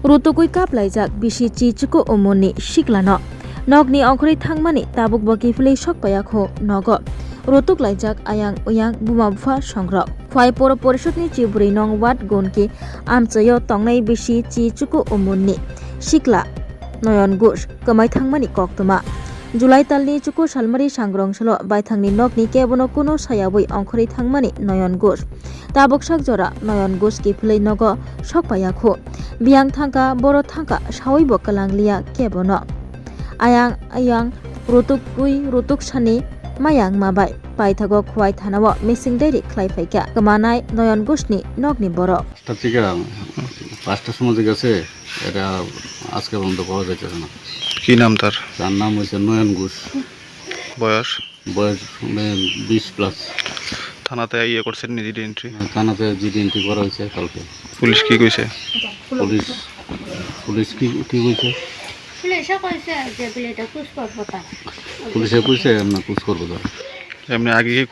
Rotokoi kaplaijak bisi chichuko omoni siklano. Nogni ongkhori thangmani tabuk bo kiflei sokpayakho nogo. Rotok laijak ayang uyang bumabfa songrok. Phai poro porishotni chiburi nong wat gonki amchayo tongnai bisi chichuko omoni sikla Noyon Ghosh kamai thangmani koktuma. Julai talni chuko salmari sangrongshalo baithangni nokni kebono kuno sayabui ongkhori thangmani Noyon Ghosh. Tabuk sakjora Noyon Ghosh kiflei nogo sokpayakho. Biang thangka boro thangka sawibo kalanglia kebono. Ayang rotok sani mayang mabai paithago khwai thanao missing dairy khlaifaika kamanai Noyon Ghoshni nokni boro. থেকে 5টার সময় যে গেছে এটা আজকে পর্যন্ত পাওয়া যাইতেছে না। কি নাম তার? তার নাম হচ্ছে নয়ন ঘোষ। বয়স 20+। থানাতে ইয়ে করছেন জিডি এন্ট্রি? থানাতে জিডি এন্ট্রি করা হয়েছে কালকে। পুলিশ কি কইছে? পুলিশ কি কইছে? পুলিশে কইছে আমরা কুছ করব না। এমনি আগে কি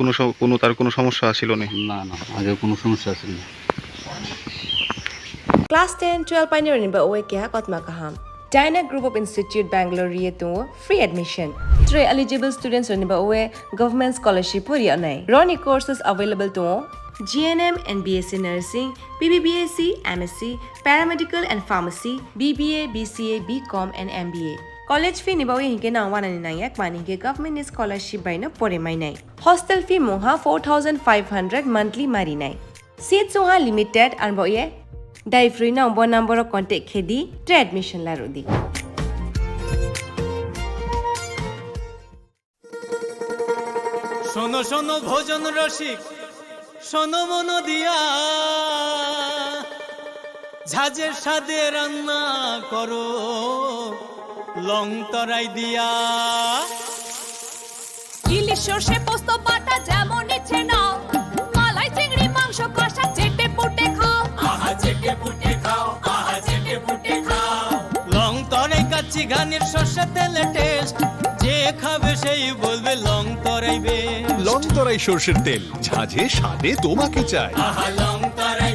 কোনো সমস্যা ছিল না? না আগে কোনো সমস্যা ছিল না। Class 10, 12 pioneer ni ba oe kya kotma kaham. Dyna Group of Institute Bangalore riye to free admission. 3 eligible students ni ba oe government scholarship puri anai. Roni courses available to GNM and BSc Nursing, BBBSc, MSc, Paramedical and Pharmacy, BBA, BCA, BCom and MBA. College fee ni ba oe hinke na 199 mani ke government scholarship by na pore mai nai. Hostel fee moha 4500 monthly mari nai. Seats moha limited and ba oe Dai free number of contact khedi tre admission la rodi. শোনো শোনো ভোজন রসিক শোনো মন দিয়া ঝাঁঝের স্বাদে রান্না করো লং তরাই দিয়া ইলিশ সর্ষে পোস্ত বাটা যেমন ইচ্ছে নাও মালাই চিংড়ি মাংস কষা চেটে পুটে খাও আহা চেটে পুটে খাও আহা চেটে পুটে খাও লং তরাই কাচ্চি ঘানির সর্ষে তেলে টেস্ট যে খাবে সেই বলবে লং তরাইবে লং তরাই সর্ষের তেল ঝাঁঝে স্বাদে তোমাকে চাই আহা লং তরাই